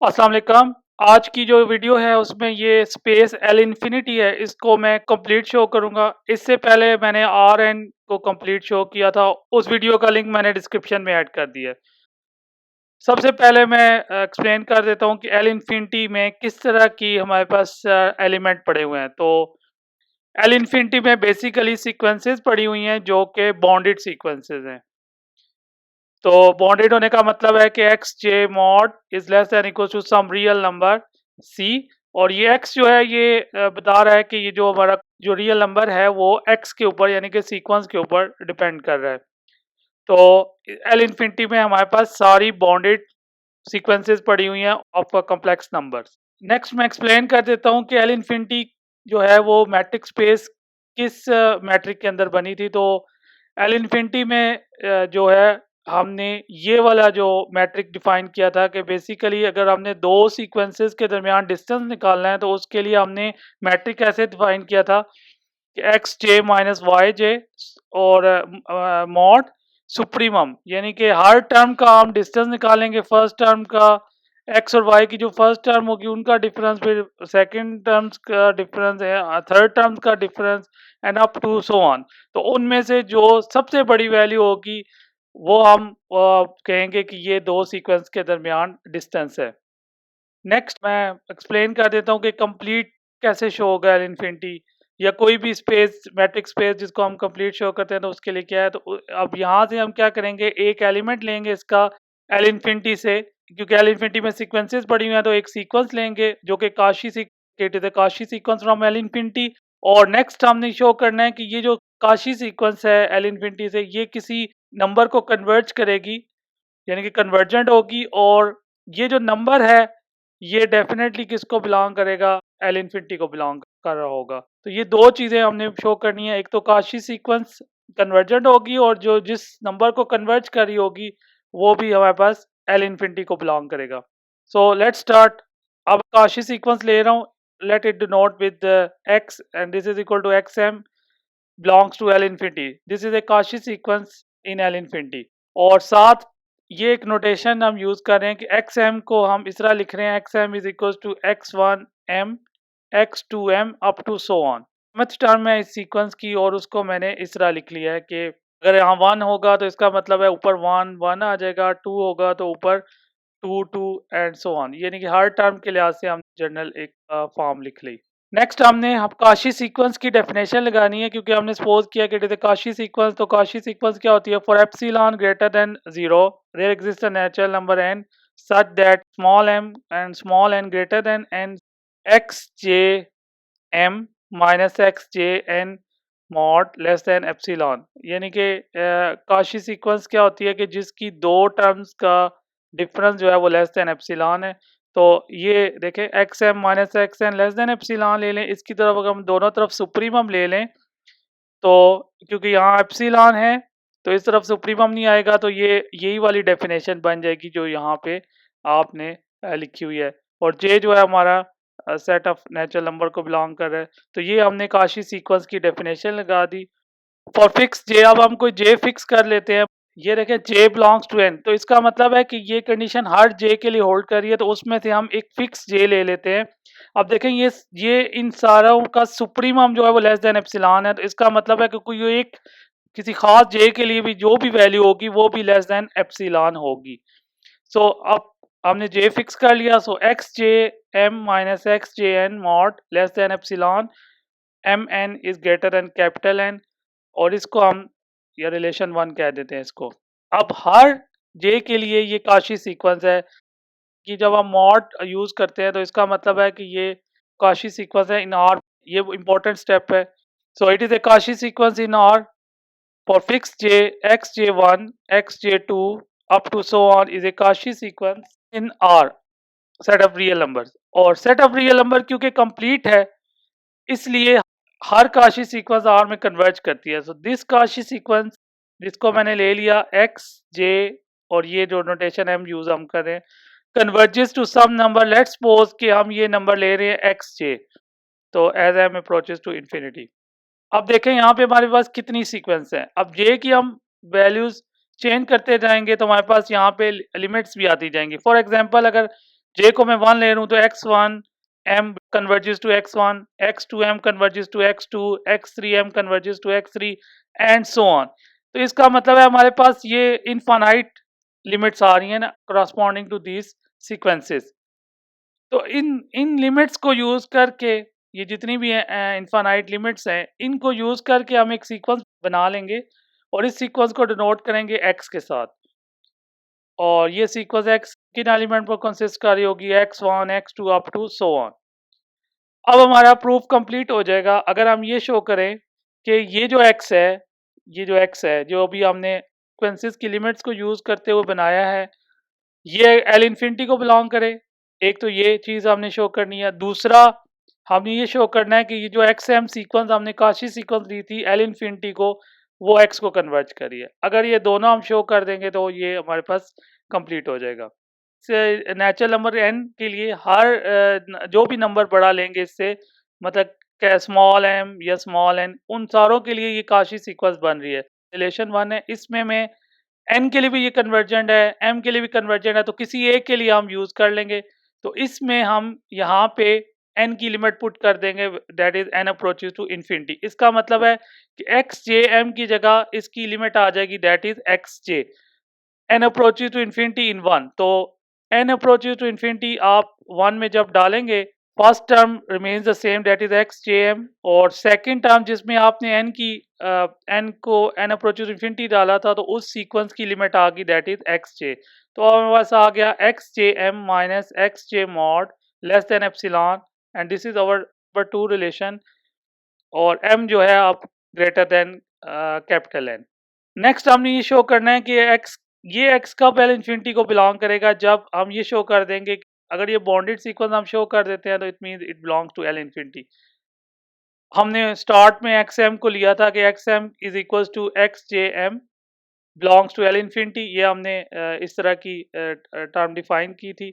अस्सलाम वालेकुम। आज की जो वीडियो है उसमें ये स्पेस एल इंफिनिटी है, इसको मैं कंप्लीट शो करूंगा। इससे पहले मैंने आर एन को कंप्लीट शो किया था, उस वीडियो का लिंक मैंने डिस्क्रिप्शन में ऐड कर दिया है। सबसे पहले मैं एक्सप्लेन कर देता हूँ कि एल इंफिनिटी में किस तरह की हमारे पास एलिमेंट पड़े हुए हैं। तो एल इंफिनिटी में बेसिकली सीक्वेंसेस पड़ी हुई हैं जो कि बॉन्डेड सीक्वेंसेस हैं। तो बॉन्डेड होने का मतलब है कि X J mod is less than equal to some real number C. और ये एक्स जो है ये बता रहा है कि ये जो हमारा जो रियल नंबर है वो एक्स के ऊपर यानी कि सीक्वेंस के ऊपर डिपेंड कर रहा है। तो एल इन्फिनिटी में हमारे पास सारी बॉन्डेड सीक्वेंसेस पड़ी हुई हैं ऑफ कॉम्प्लेक्स नंबर्स। नेक्स्ट मैं एक्सप्लेन कर देता हूँ कि एल इन्फिनिटी जो है वो मैट्रिक स्पेस किस मैट्रिक के अंदर बनी थी। तो एल इन्फिनिटी में जो है हमने ये वाला जो मैट्रिक डिफाइन किया था कि बेसिकली अगर हमने दो सीक्वेंसेस के दरमियान डिस्टेंस निकालना है तो उसके लिए हमने मैट्रिक ऐसे डिफाइन किया था कि एक्स जे माइनस वाई जे और मॉड सुप्रीमम, यानी कि हर टर्म का हम डिस्टेंस निकालेंगे। फर्स्ट टर्म का एक्स और वाई की जो फर्स्ट टर्म होगी उनका डिफरेंस, फिर सेकंड टर्म्स का डिफरेंस है, थर्ड टर्म्स का difference and up to so on. तो उनमें से जो सबसे बड़ी वैल्यू होगी वो हम कहेंगे कि ये दो सीक्वेंस के दरमियान डिस्टेंस है। नेक्स्ट मैं एक्सप्लेन कर देता हूँ कि कंप्लीट कैसे शो होगा एल इन्फिनिटी या कोई भी स्पेस मैट्रिक स्पेस जिसको हम कंप्लीट शो करते हैं तो उसके लिए क्या है। तो अब यहाँ से हम क्या करेंगे, एक एलिमेंट लेंगे इसका एल इन्फिनिटी से, क्योंकि एल इन्फिनिटी में सीक्वेंसेस पड़ी हुई हैं तो एक सीक्वेंस लेंगे जो कि Kashi sequence from L infinity. और नेक्स्ट हमने शो करना है कि ये जो काशी सीक्वेंस है एल इन्फिनिटी से ये किसी नंबर को कन्वर्ज करेगी, यानी कि कन्वर्जेंट होगी। और ये जो नंबर है ये डेफिनेटली किसको बिलोंग करेगा, एल इन्फिनिटी को बिलोंग कर रहा होगा। तो ये दो चीज़ें हमने शो करनी है, एक तो काशी सीक्वेंस कन्वर्जेंट होगी और जो जिस नंबर को कन्वर्ज कर रही होगी वो भी हमारे पास एल इन्फिनिटी को बिलोंग करेगा। So let's start. अब काशी सीक्वेंस ले रहा हूँ, let it denote with X and this is equal to X M belongs to L infinity. This is a Cauchy sequence in L infinity। और साथ ये एक नोटेशन हम यूज कर रहे हैं कि एक्स एम को हम इस तरह लिख रहे हैं, X M is equal to X one M X two M up to so on. Mth term है इस सीक्वेंस की और उसको मैंने इस तरह लिख लिया है कि अगर यहाँ वन होगा तो इसका मतलब है ऊपर वन वन आ जाएगा, टू होगा तो ऊपर two two and so on, यानी कि हर टर्म के लिहाज से हम जनरल एक फॉर्म लिख ली। नेक्स्ट हमने हम काशी सीक्वेंस की डेफिनेशन लगानी है, क्योंकि हमने सपोज किया कि इट इज काशी सीक्वेंस। तो काशी सीक्वेंस क्या होती है, for epsilon greater than zero there exist a natural number n such that small n greater than n X J M minus X J N mod less than epsilon. यानी कि Kashi sequence क्या होती है कि जिसकी दो टर्म्स का difference जो है वो लेस देन एप्सिलॉन है। तो ये देखें X M minus X N less than epsilon ले लें, इसकी तरफ अगर हम दोनों तरफ सुप्रीमम ले लें तो क्योंकि यहाँ एप्सिलॉन है तो इस तरफ सुप्रीमम नहीं आएगा, तो ये यही वाली डेफिनेशन बन जाएगी जो यहाँ पे आपने लिखी हुई है। और जे जो है हमारा सेट ऑफ नेचुरल नंबर को बिलोंग कर रहा है। तो ये हमने काशी सीक्वेंस की डेफिनेशन लगा दी। फॉर फिक्स जे अब हम कोई जे फिक्स कर लेते हैं, ये देखें जे बिलोंग्स टू एन, तो इसका मतलब है कि ये कंडीशन हर जे के लिए होल्ड कर रही है, तो उसमें से हम एक फिक्स जे ले लेते हैं। अब देखें ये इन सारों का सुप्रीमम जो है वो लेस देन एप्सिलॉन है, तो इसका मतलब है कि कोई एक किसी खास जे के लिए भी जो भी वैल्यू होगी वो भी लेस देन एप्सिलॉन होगी। सो अब हमने जे फिक्स कर लिया। So X J M minus X J N mod less than epsilon M N is greater than capital N, और इसको हम या रिलेशन वन कह देते हैं इसको। अब हर जे के लिए ये काशी सीक्वेंस है कि जब हम मॉड यूज करते हैं तो इसका मतलब है कि ये काशी सीक्वेंस है इन आर, ये इंपॉर्टेंट स्टेप है। So it is a Kashi sequence in are for fixed j x j1 x j2 up to so on is a Cauchy sequence in R set of real numbers। और set of real number क्योंकि complete है इसलिए हर Kashi sequence are में converge करती है। So this Kashi sequence जिसको मैंने ले लिया एक्स जे और ये जो नोटेशन हम यूज हम कर रहे हैं converges to some number, let's suppose कि हम ये नंबर ले रहे हैं एक्स जे। तो as M approaches to infinity, अब देखें यहाँ पे हमारे पास कितनी सीक्वेंस है। अब जे की हम वैल्यूज चेंज करते जाएंगे तो हमारे पास यहाँ पे लिमिट्स भी आती जाएंगी। फॉर एग्जांपल अगर j को मैं 1 ले रहा हूँ तो x1 m converges to x1, x2 m converges to x2, x3 m converges to x3 and so on. तो इसका मतलब है हमारे पास ये इनफाइनाइट लिमिट्स आ रही हैं ना करस्पॉन्डिंग टू दीज सीक्वेंसेस। तो इन इन लिमिट्स को यूज करके ये जितनी भी इनफाइनाइट लिमिट्स हैं इनको यूज करके हम एक सीक्वेंस बना लेंगे और इस सीक्वेंस को डिनोट करेंगे एक्स के साथ। और ये सीक्वेंस एक्स किन एलिमेंट पर कंसिस्ट कर रही होगी, x1 x2 up to so on. अब हमारा प्रूफ कंप्लीट हो जाएगा अगर हम ये शो करें कि ये जो x है, ये जो x है जो अभी हमने सीक्वेंसेस की लिमिट्स को यूज करते हुए बनाया है, ये एल इन्फिनिटी को बिलोंग करे। एक तो ये चीज हमने शो करनी है। दूसरा हमने ये शो करना है कि ये जो एक्स एम सीक्वेंस हमने काशी सीक्वेंस ली थी एल इन्फिनिटी को, वो एक्स को कन्वर्ज करी है। अगर ये दोनों हम शो कर देंगे तो ये हमारे पास कंप्लीट हो जाएगा। नेचुरल नंबर एन के लिए हर जो भी नंबर बड़ा लेंगे इससे, मतलब स्मॉल एम या स्मॉल एन, उन सारों के लिए ये काशी सीक्वेंस बन रही है। रिलेशन वन है, इसमें मैं एन के लिए भी ये कन्वर्जेंट है, एम के लिए भी कन्वर्जेंट है, तो किसी एक के लिए हम यूज कर लेंगे। तो इसमें हम यहाँ पे एन की लिमिट पुट कर देंगे, that is N approaches to infinity. इसका मतलब है कि एक्स जे एम की जगह इसकी लिमिट आ जाएगी, that is X J N approaches to infinity in one. तो एन अप्रोचेस टू इन्फिनिटी आप वन में जब डालेंगे, first term remains the same, that is X J M, और सेकेंड टर्म जिसमें आपने एन की एन को एन अप्रोचेस इन्फिनिटी डाला था तो उस सीक्वेंस की लिमिट आ गई, दैट इज एक्स जे। तो अब हमारे पास आ गया X J M minus X J mod less than epsilon, and this is our two relation, और एम जो है अब greater than capital N. Next हमने ये शो करना है कि एक्स, ये एक्स कब एल इन्फिनिटी को बिलोंग करेगा, जब हम ये शो कर देंगे अगर ये बॉन्डेड सीक्वेंस हम शो कर देते हैं तो it means it belongs to L infinity. हमने स्टार्ट में एक्स एम को लिया था कि X M is equals to X J M belongs to L infinity, ये हमने इस तरह की टर्म डिफाइन की थी।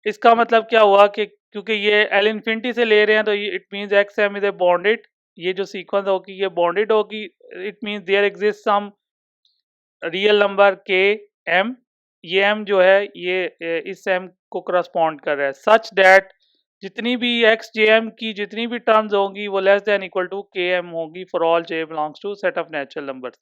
इसका मतलब क्या हुआ कि क्योंकि ये एल इन्फिनिटी से ले रहे हैं तो ये it means X M is a bounded, ये जो सीक्वेंस होगी ये बॉन्डेड होगी, it means there exist some real number K M, ये एम जो है ये इस एम को करस्पॉन्ड कर रहा है, सच दैट जितनी भी एक्स जे एम की जितनी भी टर्म्स होंगी वो less than equal to K M होगी for all J belongs to set of natural numbers.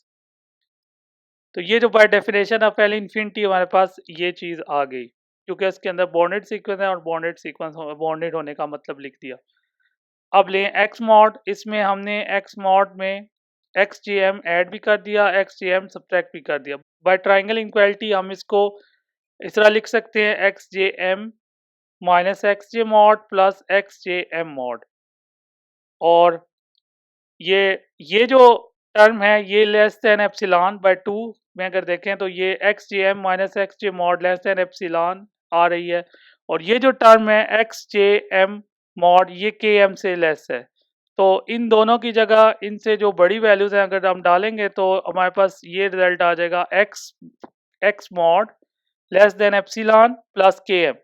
तो ये जो by definition of L infinity हमारे पास ये चीज़ आ गई, क्योंकि इसके अंदर बॉन्डेड सीक्वेंस है और बॉन्डेड सीक्वेंस बॉन्डेड होने का मतलब लिख दिया। अब लें एक्स मॉड, इसमें हमने एक्स मॉड में एक्स जे एम ऐड भी कर दिया, एक्स जे एम सब्ट्रैक्ट भी कर दिया। बाय ट्राइंगल इनक्वालिटी हम इसको इस तरह लिख सकते हैं, X J M minus X J mod plus x J M mod, और ये जो टर्म है ये लेस देन एप्सिलॉन बाय 2 में अगर देखें तो ये x J M minus X J mod less than epsilon आ रही है, और ये जो टर्म है एक्स जे एम मॉड ये के एम से लेस है। तो इन दोनों की जगह इनसे जो बड़ी वैल्यूज हैं अगर हम डालेंगे तो हमारे पास ये रिजल्ट आ जाएगा, x x mod less than epsilon plus के एम।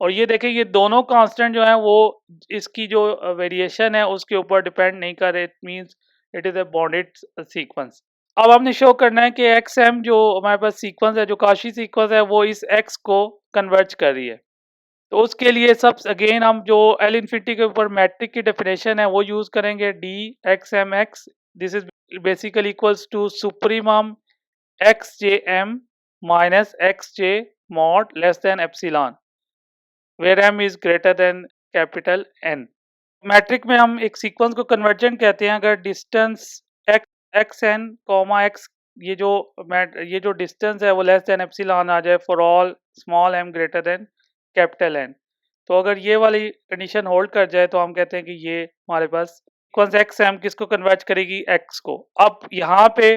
और ये देखें ये दोनों कांस्टेंट जो हैं वो इसकी जो वेरिएशन है उसके ऊपर डिपेंड नहीं कर रहे, it means it is a bonded sequence. अब हमने शो करना है कि एक्स एम जो हमारे पास सीक्वेंस है, जो काशी सीक्वेंस है, वो इस एक्स को कन्वर्ज कर रही है। तो उसके लिए सब अगेन हम जो एल इन्फिनिटी के ऊपर मैट्रिक की डेफिनेशन है वो यूज करेंगे, D X M X, this is basically equals to supremum X J M minus X J mod less than epsilon where M is greater than capital N. Metric में हम एक sequence को convergent कहते हैं अगर distance X X N comma X, ये जो distance है वो लेस देन एप्सिलॉन आ जाए for all small M greater than capital N. तो अगर ये वाली कंडीशन होल्ड कर जाए तो हम कहते हैं कि ये हमारे पास कौन सा एक्स एम किसको कन्वर्ट करेगी, एक्स को। अब यहाँ पे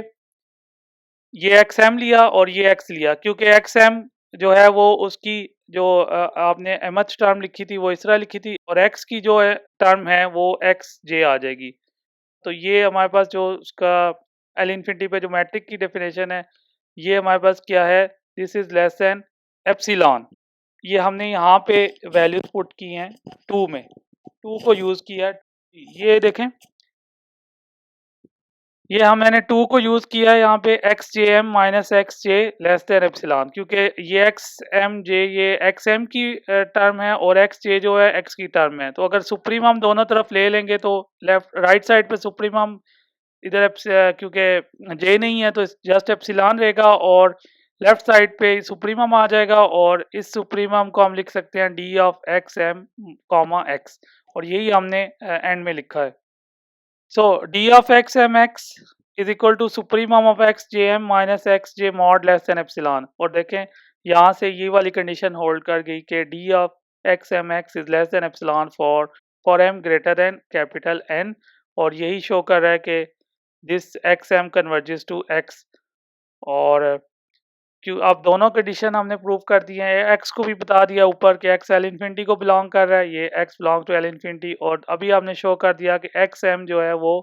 ये एक्स एम लिया और ये एक्स लिया, क्योंकि एक्स एम जो है वो उसकी जो आपने mth टर्म लिखी थी वो इस तरह लिखी थी, और एक्स की जो है टर्म है वो एक्स जे आ जाएगी। तो ये हमारे पास जो उसका एल इन्फिनिटी पे जो मैट्रिक की डेफिनेशन है ये हमारे पास क्या है, this is less than epsilon. ये हमने यहाँ पे वैल्यूज पुट की हैं 2 में, 2 को यूज किया। ये देखें ये मैंने 2 को यूज़ किया है यहाँ पे XJM minus XJ less than epsilon, क्योंकि ये XMJ ये XM की टर्म है और XJ जो है X की टर्म है। तो अगर सुप्रीम हम दोनों तरफ ले लेंगे तो लेफ्ट राइट साइड पे सुप्रीम इधर क्योंकि J नहीं है तो जस्ट एप्सिलॉन रहेगा और लेफ्ट साइड पे सुप्रीमम आ जाएगा और इस सुप्रीमम को हम लिख सकते हैं D of XM comma X, और यही हमने एंड में लिखा है। So d of x mx is equal to supremum of x jm minus x j mod less than epsilon। और देखें यहाँ से ये वाली कंडीशन होल्ड कर गई कि d of x mx is less than epsilon for m greater than capital N, और यही शो कर रहा है कि this xm converges to x। और क्यों अब दोनों कंडीशन हमने प्रूव कर दिए हैं, एक्स को भी बता दिया ऊपर कि एक्स एल इन्फिनिटी को बिलोंग कर रहा है, ये X belong to L infinity, और अभी आपने शो कर दिया कि एक्स एम जो है वो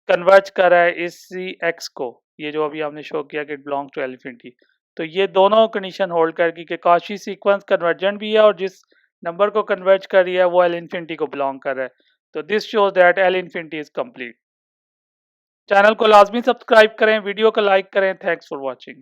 कन्वर्ज कर रहा है इसी एक्स को, ये जो अभी हमने शो किया कि it belong to L infinity. तो ये दोनों कंडीशन होल्ड करके कि कॉची सीक्वेंस कन्वर्जेंट भी है और जिस नंबर को कन्वर्ज कर रही है वो एल इन्फिनिटी को बिलोंग कर रहा है। तो this shows that L infinity is complete. Channel को लाजमी सब्सक्राइब करें, वीडियो को लाइक करें। Thanks for watching.